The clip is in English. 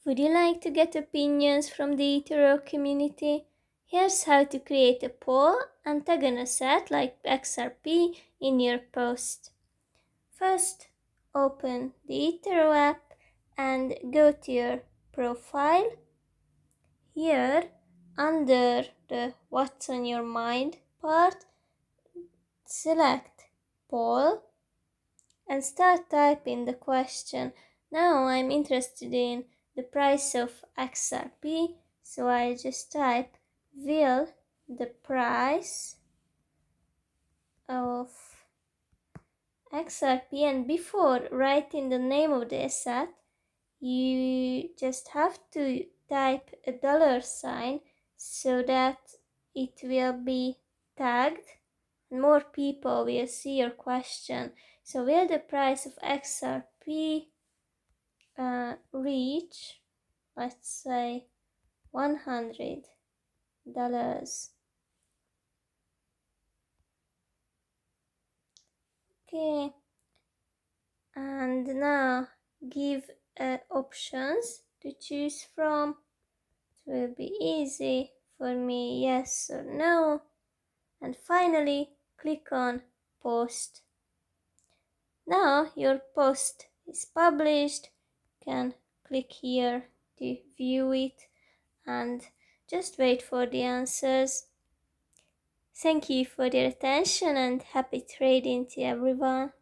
Would you like to get opinions from the eToro community? Here's how to create a poll and tag an asset like XRP in your post. First, open the eToro app and go to your profile. Here, under the What's on Your Mind part, select poll and start typing the question. Now I'm interested in the price of XRP, so I just type, will the price of XRP, and before writing the name of the asset, you just have to type a $sign so that it will be tagged and more people will see your question. So will the price of XRP reach, let's say, $100? Okay, and now give options to choose from. It will be easy for me, yes or no. And finally, click on post. Now your post is published. You can click here to view it and just wait for the answers. Thank you for your attention and happy trading to everyone.